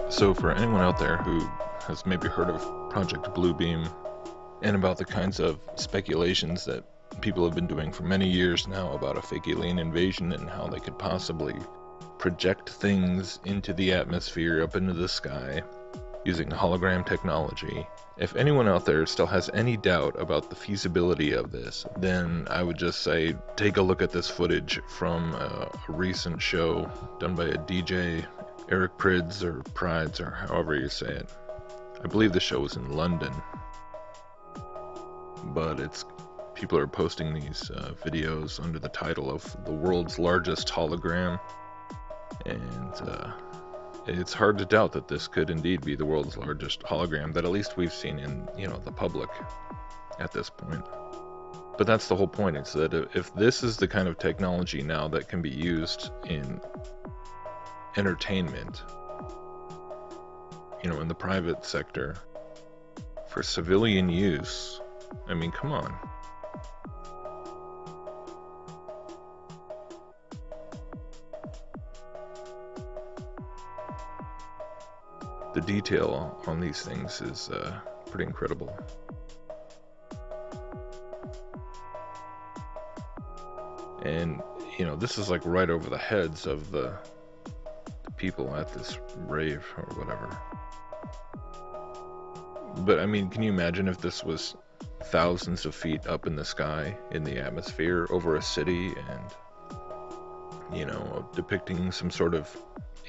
So for anyone out there who has maybe heard of Project Bluebeam and about the kinds of speculations that people have been doing for many years now about a fake alien invasion and how they could possibly project things into the atmosphere, up into the sky, using hologram technology. If anyone out there still has any doubt about the feasibility of this, then I would just say take a look at this footage from a recent show done by a DJ, Eric Prids or Prides or however you say it. I believe the show was in London, but people are posting these videos under the title of the world's largest hologram, and it's hard to doubt that this could indeed be the world's largest hologram that at least we've seen in, the public at this point. But that's the whole point. It's that if this is the kind of technology now that can be used in entertainment, in the private sector for civilian use, I mean, come on. The detail on these things is pretty incredible. And, this is like right over the heads of the people at this rave or whatever. But I mean, can you imagine if this was thousands of feet up in the sky, in the atmosphere, over a city, and, depicting some sort of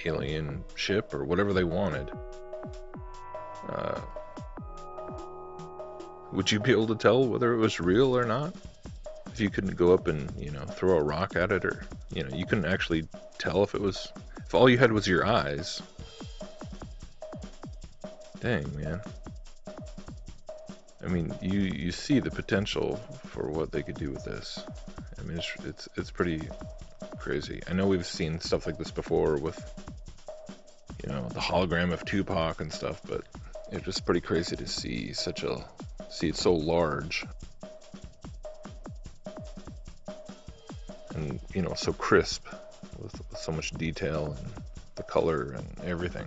alien ship or whatever they wanted? Would you be able to tell whether it was real or not? If you couldn't go up and, throw a rock at it, or, you couldn't actually tell if all you had was your eyes. Dang, man. I mean, you see the potential for what they could do with this. I mean, it's pretty crazy. I know we've seen stuff like this before with, the hologram of Tupac and stuff, but it's just pretty crazy to see it so large. And, so crisp with so much detail and the color and everything.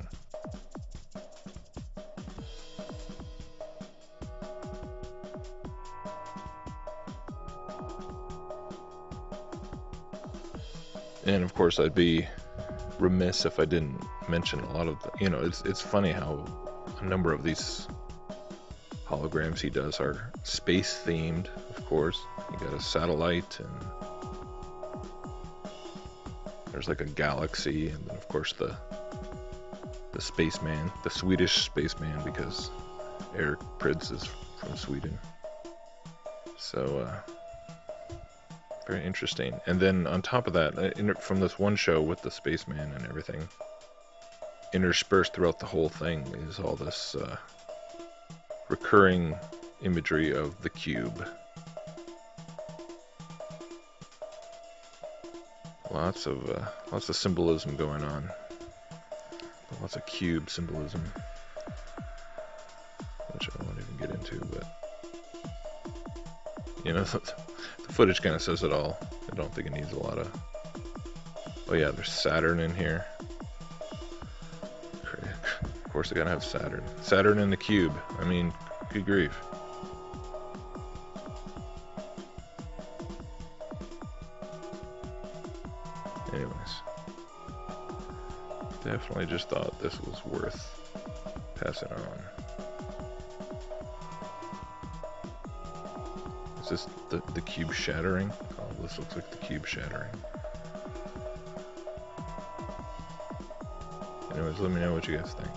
And of course, I'd be remiss if I didn't mention a lot of the, it's funny how a number of these holograms he does are space themed, of course. You got a satellite, and there's like a galaxy, and then of course the spaceman, the Swedish spaceman, because Eric Prids is from Sweden. So very interesting. And then on top of that, from this one show with the spaceman and everything, interspersed throughout the whole thing is all this recurring imagery of the cube. Lots of symbolism going on. Lots of cube symbolism, which I won't even get into, but the footage kind of says it all. I don't think it needs a lot of... Oh yeah, there's Saturn in here. Of course they gotta have Saturn. Saturn in the cube. I mean, good grief. Anyways, definitely just thought this was worth passing on. Is this the cube shattering? Oh, this looks like the cube shattering. Anyways, let me know what you guys think.